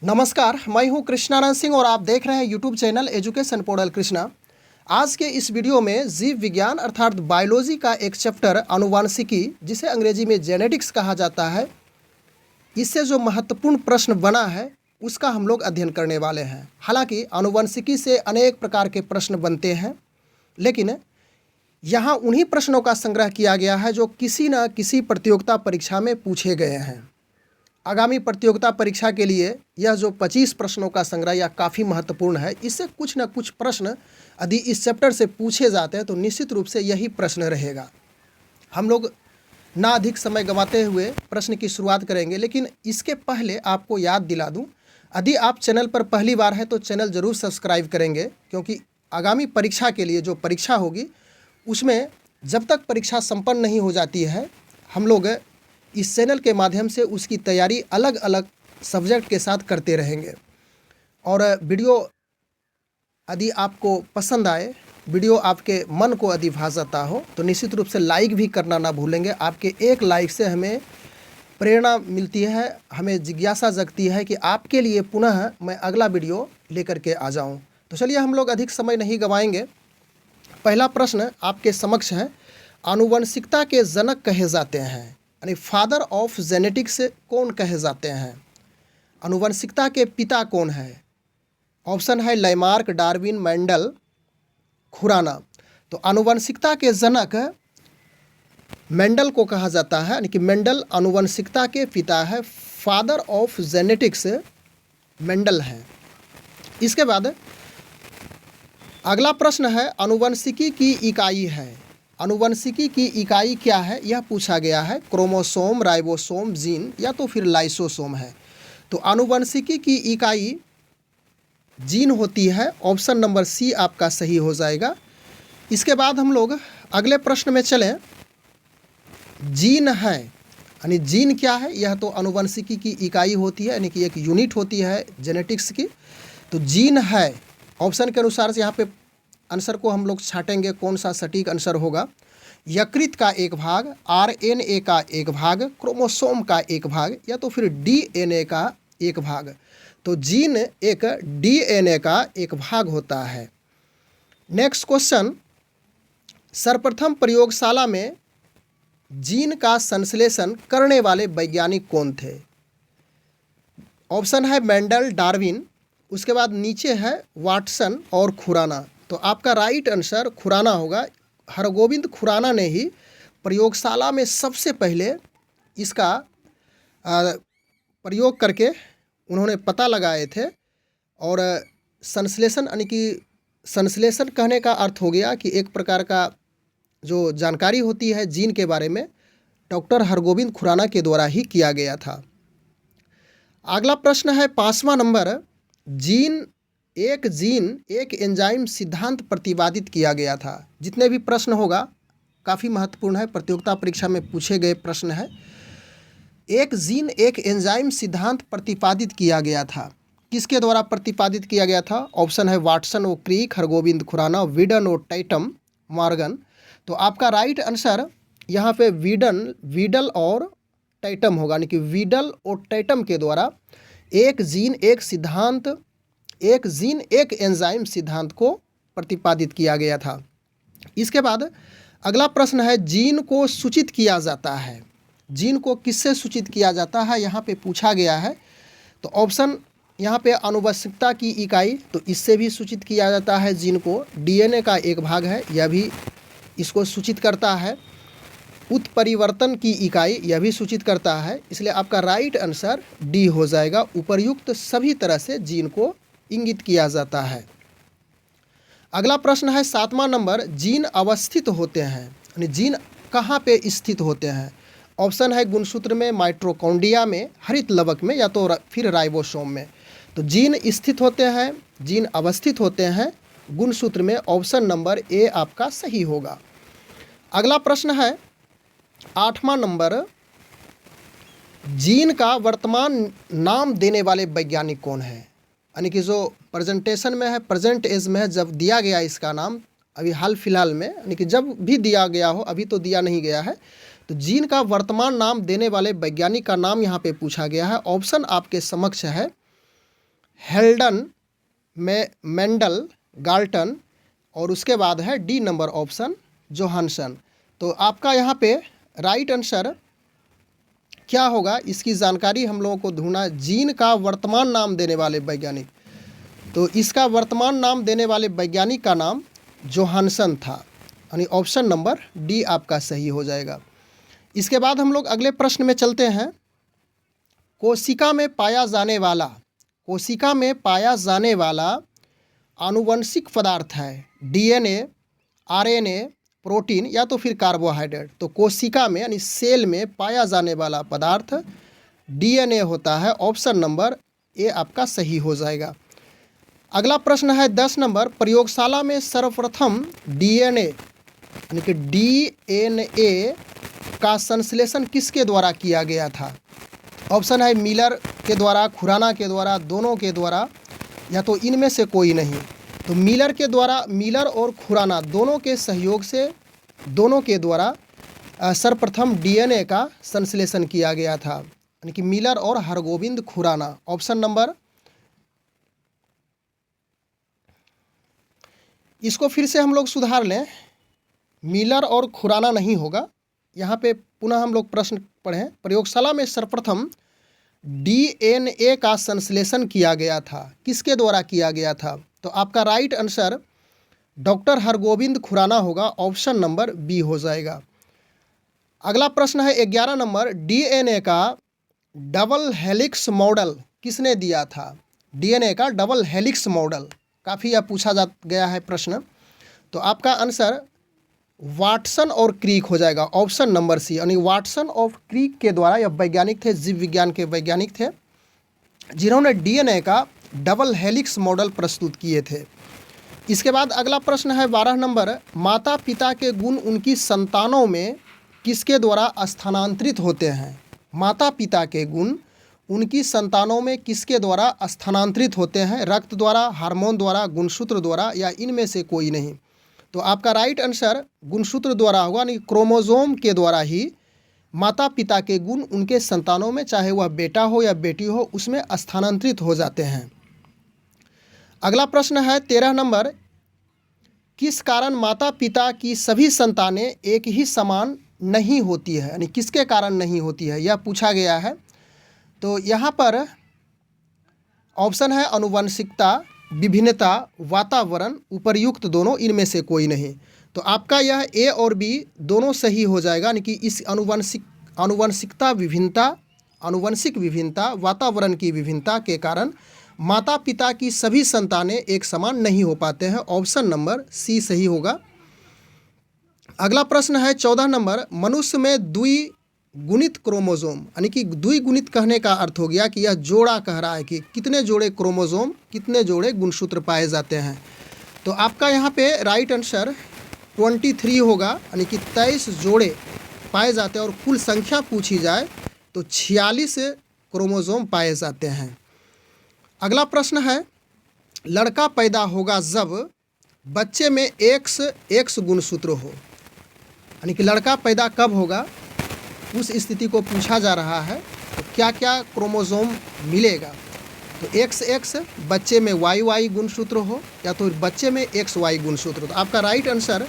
नमस्कार, मैं हूं कृष्णानंद सिंह और आप देख रहे हैं YouTube channel education portal Krishna. आज के इस वीडियो में जीव विज्ञान अर्थात बायोलॉजी का एक चैप्टर आनुवांशिकी, जिसे अंग्रेजी में जेनेटिक्स कहा जाता है, इससे जो महत्वपूर्ण प्रश्न बना है उसका हम लोग अध्ययन करने वाले हैं। हालांकि आनुवंशिकी से अनेक प्रकार के प्रश्न बनते हैं, लेकिन यहाँ उन्हीं प्रश्नों का संग्रह किया गया है जो किसी न किसी प्रतियोगिता परीक्षा में पूछे गए हैं। आगामी प्रतियोगिता परीक्षा के लिए यह जो 25 प्रश्नों का संग्रह यह काफ़ी महत्वपूर्ण है। इससे कुछ न कुछ प्रश्न यदि इस चैप्टर से पूछे जाते हैं तो निश्चित रूप से यही प्रश्न रहेगा। हम लोग ना अधिक समय गंवाते हुए प्रश्न की शुरुआत करेंगे, लेकिन इसके पहले आपको याद दिला दूं, यदि आप चैनल पर पहली बार है तो चैनल ज़रूर सब्सक्राइब करेंगे, क्योंकि आगामी परीक्षा के लिए जो परीक्षा होगी उसमें जब तक परीक्षा संपन्न नहीं हो जाती है, हम लोग इस चैनल के माध्यम से उसकी तैयारी अलग अलग सब्जेक्ट के साथ करते रहेंगे। और वीडियो यदि आपको पसंद आए, वीडियो आपके मन को यदि भा जाता हो तो निश्चित रूप से लाइक भी करना ना भूलेंगे। आपके एक लाइक से हमें प्रेरणा मिलती है, हमें जिज्ञासा जगती है कि आपके लिए पुनः मैं अगला वीडियो लेकर के आ जाऊं। तो चलिए हम लोग अधिक समय नहीं गंवाएंगे। पहला प्रश्न आपके समक्ष है, आनुवंशिकता के जनक कहे जाते हैं यानी फादर ऑफ जेनेटिक्स कौन कहे जाते हैं? आनुवंशिकता के पिता कौन है? ऑप्शन है लैमार्क, डार्विन, मेंडल, खुराना। तो आनुवंशिकता के जनक मेंडल को कहा जाता है, यानी कि मेंडल आनुवंशिकता के पिता है। फादर ऑफ जेनेटिक्स मेंडल है। इसके बाद अगला प्रश्न है, आनुवंशिकी की इकाई है। आनुवंशिकी की इकाई क्या है यह पूछा गया है। क्रोमोसोम, राइबोसोम, जीन या तो फिर लाइसोसोम है। तो आनुवंशिकी की इकाई जीन होती है। ऑप्शन नंबर सी आपका सही हो जाएगा। इसके बाद हम लोग अगले प्रश्न में चलें। जीन है, यानी जीन क्या है? यह तो आनुवंशिकी की इकाई होती है, यानी कि एक यूनिट होती है जेनेटिक्स की। तो जीन है ऑप्शन के अनुसार से यहाँ पे आंसर को हम लोग छाटेंगे कौन सा सटीक आंसर होगा। यकृत का एक भाग, आरएनए का एक भाग, क्रोमोसोम का एक भाग या तो फिर डीएनए का एक भाग। तो जीन एक डीएनए का एक भाग होता है। नेक्स्ट क्वेश्चन, सर्वप्रथम प्रयोगशाला में जीन का संश्लेषण करने वाले वैज्ञानिक कौन थे? ऑप्शन है मेंडल, डार्विन, उसके बाद नीचे है वाटसन और खुराना। तो आपका राइट आंसर खुराना होगा। हरगोविंद खुराना ने ही प्रयोगशाला में सबसे पहले इसका प्रयोग करके उन्होंने पता लगाए थे। और संश्लेषण यानी कि संश्लेषण कहने का अर्थ हो गया कि एक प्रकार का जो जानकारी होती है जीन के बारे में, डॉक्टर हरगोविंद खुराना के द्वारा ही किया गया था। अगला प्रश्न है 5वां नंबर, जीन एक एंजाइम सिद्धांत प्रतिपादित किया गया था। जितने भी प्रश्न होगा काफ़ी महत्वपूर्ण है, प्रतियोगिता परीक्षा में पूछे गए प्रश्न है। एक जीन एक एंजाइम सिद्धांत प्रतिपादित किया गया था। किसके द्वारा प्रतिपादित किया गया था? ऑप्शन है वाटसन और क्रिक, हरगोविंद खुराना, वीडन और टाइटम मॉर्गन। तो आपका राइट आंसर यहाँ पे वीडल और टाइटम होगा, यानी कि वीडल और टाइटम के द्वारा एक जीन एक एंजाइम सिद्धांत को प्रतिपादित किया गया था। इसके बाद अगला प्रश्न है, जीन को सूचित किया जाता है। जीन को किससे सूचित किया जाता है यहाँ पे पूछा गया है। तो ऑप्शन यहाँ पे आनुवंशिकता की इकाई, तो इससे भी सूचित किया जाता है जीन को। डीएनए का एक भाग है, यह भी इसको सूचित करता है। उत्परिवर्तन की इकाई, यह भी सूचित करता है। इसलिए आपका राइट आंसर डी हो जाएगा। उपर्युक्त सभी तरह से जीन को इंगित किया जाता है। अगला प्रश्न है 7वां नंबर, जीन अवस्थित होते हैं, यानी जीन कहाँ पे स्थित होते हैं? ऑप्शन है गुणसूत्र में, माइटोकॉन्ड्रिया में, हरित लवक में या तो फिर राइबोसोम में। तो जीन स्थित होते हैं, जीन अवस्थित होते हैं गुणसूत्र में। ऑप्शन नंबर ए आपका सही होगा। अगला प्रश्न है 8वां नंबर, जीन का वर्तमान नाम देने वाले वैज्ञानिक कौन है? यानी कि जो प्रेजेंटेशन में है, प्रेजेंट एज में है, जब दिया गया इसका नाम अभी हाल फिलहाल में, यानी कि जब भी दिया गया हो, अभी तो दिया नहीं गया है। तो जीन का वर्तमान नाम देने वाले वैज्ञानिक का नाम यहाँ पे पूछा गया है। ऑप्शन आपके समक्ष है हेल्डन, मेंडल, गाल्टन, और उसके बाद है डी नंबर ऑप्शन जोहानसन। तो आपका यहाँ पे राइट आंसर क्या होगा, इसकी जानकारी हम लोगों को ढूंढना। जीन का वर्तमान नाम देने वाले वैज्ञानिक, तो इसका वर्तमान नाम देने वाले वैज्ञानिक का नाम जोहानसन था, यानी ऑप्शन नंबर डी आपका सही हो जाएगा। इसके बाद हम लोग अगले प्रश्न में चलते हैं। कोशिका में पाया जाने वाला, कोशिका में पाया जाने वाला आनुवंशिक पदार्थ है डीएनए, आरएनए, प्रोटीन या तो फिर कार्बोहाइड्रेट। तो कोशिका में यानी सेल में पाया जाने वाला पदार्थ डीएनए होता है, ऑप्शन नंबर ए आपका सही हो जाएगा। अगला प्रश्न है 10 नंबर, प्रयोगशाला में सर्वप्रथम डीएनए यानी कि डीएनए का संश्लेषण किसके द्वारा किया गया था? ऑप्शन है मिलर के द्वारा, खुराना के द्वारा, दोनों के द्वारा, या तो इनमें से कोई नहीं। तो मिलर के द्वारा, मिलर और खुराना दोनों के सहयोग से, दोनों के द्वारा सर्वप्रथम डीएनए का संश्लेषण किया गया था, यानी कि मिलर और हरगोविंद खुराना। ऑप्शन नंबर, इसको फिर से हम लोग सुधार लें, मिलर और खुराना नहीं होगा। यहाँ पे पुनः हम लोग प्रश्न पढ़ें। प्रयोगशाला में सर्वप्रथम डीएनए का संश्लेषण किया गया था, किसके द्वारा किया गया था? तो आपका right answer doctor Hargobind Khorana होगा, ऑप्शन नंबर बी हो जाएगा। अगला प्रश्न है 11 नंबर, डीएनए का डबल हेलिक्स मॉडल किसने दिया था? डीएनए का डबल हेलिक्स मॉडल काफ़ी यह पूछा जा गया है प्रश्न। तो आपका आंसर वाटसन और क्रीक हो जाएगा, ऑप्शन नंबर सी, यानी वाटसन और क्रीक के द्वारा, यह वैज्ञानिक थे, जीव विज्ञान के वैज्ञानिक थे, जिन्होंने डीएनए का डबल हेलिक्स मॉडल प्रस्तुत किए थे। इसके बाद अगला प्रश्न है 12 नंबर, माता पिता के गुण उनकी संतानों में किसके द्वारा स्थानांतरित होते हैं? माता पिता के गुण उनकी संतानों में किसके द्वारा स्थानांतरित होते हैं? रक्त द्वारा, हार्मोन द्वारा, गुणसूत्र द्वारा, या इनमें से कोई नहीं। तो आपका राइट आंसर गुणसूत्र द्वारा होगा, यानी क्रोमोसोम के द्वारा ही माता पिता के गुण उनके संतानों में, चाहे वह बेटा हो या बेटी हो, उसमें स्थानांतरित हो जाते हैं। अगला प्रश्न है 13 नंबर, किस कारण माता पिता की सभी संतानें एक ही समान नहीं होती है, यानी किसके कारण नहीं होती है, यह पूछा गया है। तो यहाँ पर ऑप्शन है अनुवंशिकता, विभिन्नता, वातावरण, उपर्युक्त दोनों, इनमें से कोई नहीं। तो आपका यह ए और बी दोनों सही हो जाएगा, यानी कि इस अनुवंशिकता विभिन्नता, आनुवंशिक विभिन्नता, वातावरण की विभिन्नता के कारण माता पिता की सभी संतानें एक समान नहीं हो पाते हैं, ऑप्शन नंबर सी सही होगा। अगला प्रश्न है 14 नंबर, मनुष्य में द्विगुणित क्रोमोसोम, यानी कि द्विगुणित कहने का अर्थ हो गया कि यह जोड़ा कह रहा है कि कितने जोड़े क्रोमोसोम, कितने जोड़े गुणसूत्र पाए जाते हैं। तो आपका यहाँ पे राइट आंसर 23 होगा, यानी कि 23 जोड़े पाए जाते हैं, और कुल संख्या पूछी जाए तो 46 क्रोमोसोम पाए जाते हैं। अगला प्रश्न है, लड़का पैदा होगा जब बच्चे में एक्स गुणसूत्र हो, यानी कि लड़का पैदा कब होगा उस स्थिति को पूछा जा रहा है। तो क्या क्या क्रोमोसोम मिलेगा? तो एक्स बच्चे में वाई गुणसूत्र हो, या तो बच्चे में XY गुणसूत्र। तो आपका राइट आंसर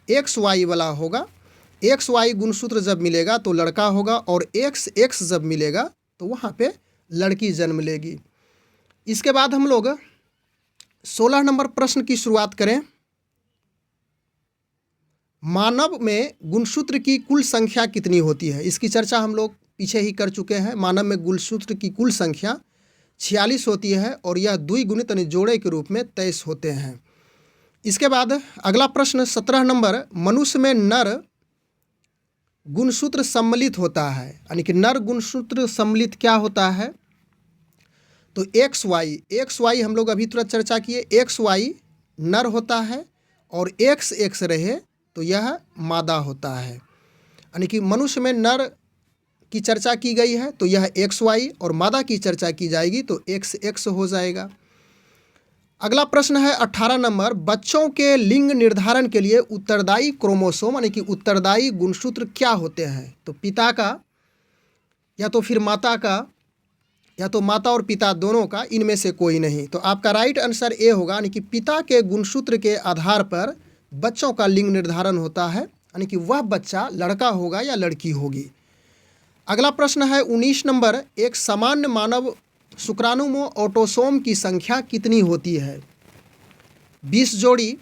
XY वाला होगा। XY गुणसूत्र जब मिलेगा तो लड़का होगा, और XX जब मिलेगा तो वहाँ पे लड़की जन्म लेगी। इसके बाद हम लोग 16 नंबर प्रश्न की शुरुआत करें। मानव में गुणसूत्र की कुल संख्या कितनी होती है? इसकी चर्चा हम लोग पीछे ही कर चुके हैं। मानव में गुणसूत्र की कुल संख्या 46 होती है, और यह द्विगुणित यानी जोड़े के रूप में 23 होते हैं। इसके बाद अगला प्रश्न 17 नंबर, मनुष्य में नर गुणसूत्र सम्मिलित होता है, यानी कि नर गुणसूत्र सम्मिलित क्या होता है? तो XY हम लोग अभी तुरंत चर्चा किए, XY नर होता है, और XX रहे तो यह मादा होता है, यानी कि मनुष्य में नर की चर्चा की गई है तो यह XY, और मादा की चर्चा की जाएगी तो XX हो जाएगा। अगला प्रश्न है 18 नंबर, बच्चों के लिंग निर्धारण के लिए उत्तरदायी क्रोमोसोम, यानी कि उत्तरदायी गुणसूत्र क्या होते हैं? तो पिता का, या तो फिर माता का, या तो माता और पिता दोनों का, इनमें से कोई नहीं। तो आपका राइट आंसर ए होगा, यानी कि पिता के गुणसूत्र के आधार पर बच्चों का लिंग निर्धारण होता है, यानी कि वह बच्चा लड़का होगा या लड़की होगी। अगला प्रश्न है 19 नंबर, एक सामान्य मानव शुक्राणु में ऑटोसोम की संख्या कितनी होती है? 20 जोड़ी,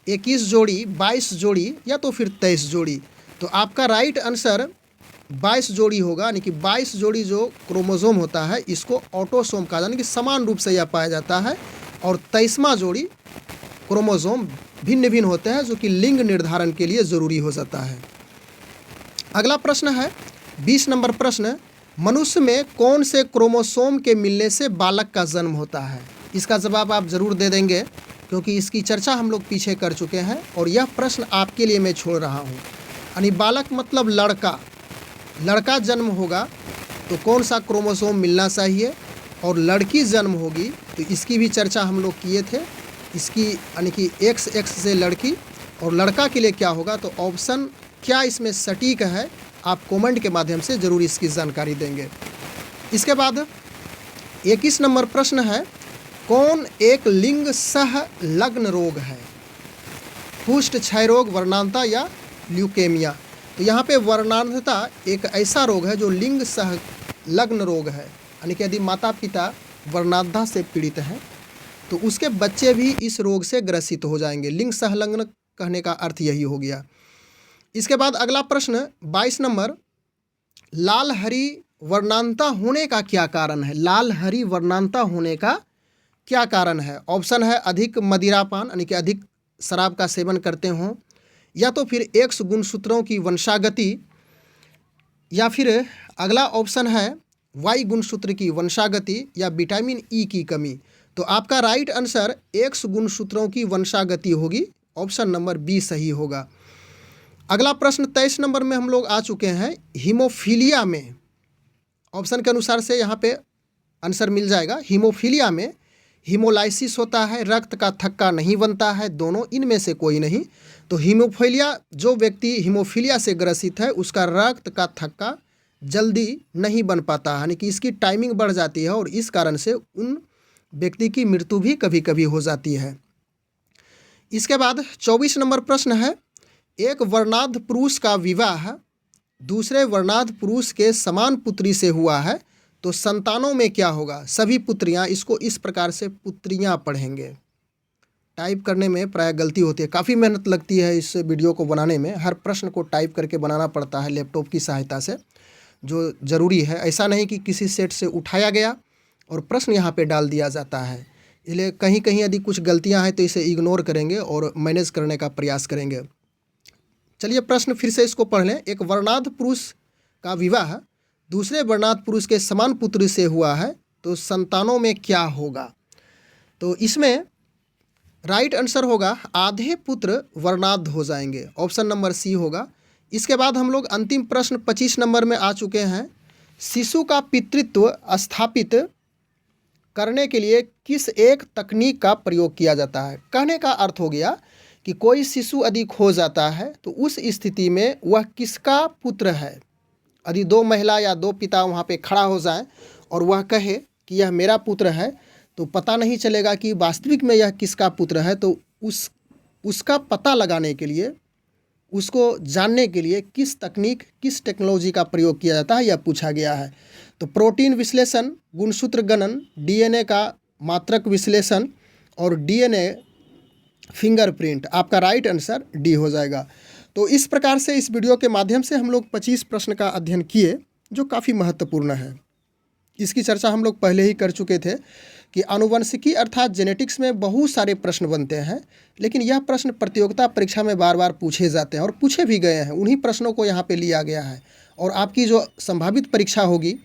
21 जोड़ी, 22 जोड़ी या तो फिर 23 जोड़ी। तो आपका राइट आंसर 22 जोड़ी होगा, यानी कि 22 जोड़ी जो क्रोमोसोम होता है इसको ऑटोसोम कहा, यानी कि समान रूप से यह पाया जाता है। और 23वां जोड़ी क्रोमोसोम भिन्न भिन्न होते हैं, जो कि लिंग निर्धारण के लिए ज़रूरी हो जाता है। अगला प्रश्न है 20 नंबर प्रश्न, मनुष्य में कौन से क्रोमोसोम के मिलने से बालक का जन्म होता है? इसका जवाब आप ज़रूर दे देंगे, क्योंकि इसकी चर्चा हम लोग पीछे कर चुके हैं और यह प्रश्न आपके लिए मैं छोड़ रहा हूँ। यानी बालक मतलब लड़का, लड़का जन्म होगा तो कौन सा क्रोमोसोम मिलना चाहिए, और लड़की जन्म होगी तो इसकी भी चर्चा हम लोग किए थे। इसकी यानी कि XX से लड़की, और लड़का के लिए क्या होगा। तो ऑप्शन क्या इसमें सटीक है, आप कमेंट के माध्यम से ज़रूर इसकी जानकारी देंगे। इसके बाद 21 नंबर प्रश्न है, कौन एक लिंग सह लग्न रोग है? पुष्ट क्षय रोग, वर्णांधता या ल्यूकेमिया। तो यहाँ पे वर्णांधता एक ऐसा रोग है जो लिंग सह लग्न रोग है, यानी कि यदि माता पिता वर्णांधता से पीड़ित हैं तो उसके बच्चे भी इस रोग से ग्रसित हो जाएंगे। लिंग सहलग्न कहने का अर्थ यही हो गया। इसके बाद अगला प्रश्न 22 नंबर, लाल हरी वर्णांधता होने का क्या कारण है? लाल हरी वर्णांधता होने का क्या कारण है? ऑप्शन है अधिक मदिरापान, यानी कि अधिक शराब का सेवन करते हों, या तो फिर X गुणसूत्रों की वंशागति, या फिर अगला ऑप्शन है Y गुणसूत्र की वंशागति, या विटामिन E की कमी। तो आपका राइट आंसर X गुणसूत्रों की वंशागति होगी, ऑप्शन नंबर बी सही होगा। अगला प्रश्न 23 नंबर में हम लोग आ चुके हैं, हीमोफीलिया में। ऑप्शन के अनुसार से यहाँ पे आंसर मिल जाएगा। हीमोफीलिया में हीमोलाइसिस होता है, रक्त का थक्का नहीं बनता है, दोनों इनमें से कोई नहीं। तो हीमोफीलिया, जो व्यक्ति हीमोफीलिया से ग्रसित है उसका रक्त का थक्का जल्दी नहीं बन पाता, यानी कि इसकी टाइमिंग बढ़ जाती है और इस कारण से उन व्यक्ति की मृत्यु भी कभी कभी हो जाती है। इसके बाद 24 नंबर प्रश्न है, एक वर्णांध पुरुष का विवाह दूसरे वर्णांध पुरुष के समान पुत्री से हुआ है तो संतानों में क्या होगा? सभी पुत्रियां, इसको इस प्रकार से पुत्रियां पढ़ेंगे। टाइप करने में प्राय गलती होती है, काफ़ी मेहनत लगती है इस वीडियो को बनाने में। हर प्रश्न को टाइप करके बनाना पड़ता है लैपटॉप की सहायता से, जो ज़रूरी है। ऐसा नहीं कि किसी सेट से उठाया गया और प्रश्न यहाँ पे डाल दिया जाता है। इसलिए कहीं कहीं यदि कुछ गलतियाँ हैं तो इसे इग्नोर करेंगे और मैनेज करने का प्रयास करेंगे। चलिए प्रश्न फिर से इसको पढ़ लें। एक वर्णांध पुरुष का विवाह दूसरे वर्णांध पुरुष के समान पुत्र से हुआ है तो संतानों में क्या होगा? तो इसमें राइट आंसर होगा आधे पुत्र वर्णांध हो जाएंगे, ऑप्शन नंबर सी होगा। इसके बाद हम लोग अंतिम प्रश्न 25 नंबर में आ चुके हैं। शिशु का पितृत्व स्थापित करने के लिए किस एक तकनीक का प्रयोग किया जाता है? कहने का अर्थ हो गया कि कोई शिशु यदि खो जाता है तो उस स्थिति में वह किसका पुत्र है। यदि दो महिला या दो पिता वहाँ पे खड़ा हो जाएं और वह कहे कि यह मेरा पुत्र है, तो पता नहीं चलेगा कि वास्तविक में यह किसका पुत्र है। तो उसका पता लगाने के लिए, उसको जानने के लिए किस तकनीक, किस टेक्नोलॉजी का प्रयोग किया जाता है, यह पूछा गया है। तो प्रोटीन विश्लेषण, गुणसूत्र गणन, DNA का मात्रक विश्लेषण और DNA फिंगरप्रिंट। आपका राइट आंसर डी हो जाएगा। तो इस प्रकार से इस वीडियो के माध्यम से हम लोग 25 प्रश्न का अध्ययन किए, जो काफ़ी महत्वपूर्ण है। इसकी चर्चा हम लोग पहले ही कर चुके थे कि आनुवंशिकी अर्थात जेनेटिक्स में बहुत सारे प्रश्न बनते हैं, लेकिन यह प्रश्न प्रतियोगिता परीक्षा में बार बार पूछे जाते हैं और पूछे भी गए हैं। उन्हीं प्रश्नों को यहाँ पे लिया गया है और आपकी जो संभावित परीक्षा होगी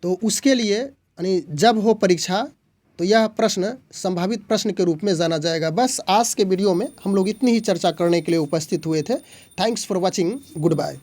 तो उसके लिए, यानी जब हो परीक्षा तो यह प्रश्न संभावित प्रश्न के रूप में जाना जाएगा। बस आज के वीडियो में हम लोग इतनी ही चर्चा करने के लिए उपस्थित हुए थे। Thanks for watching, good bye.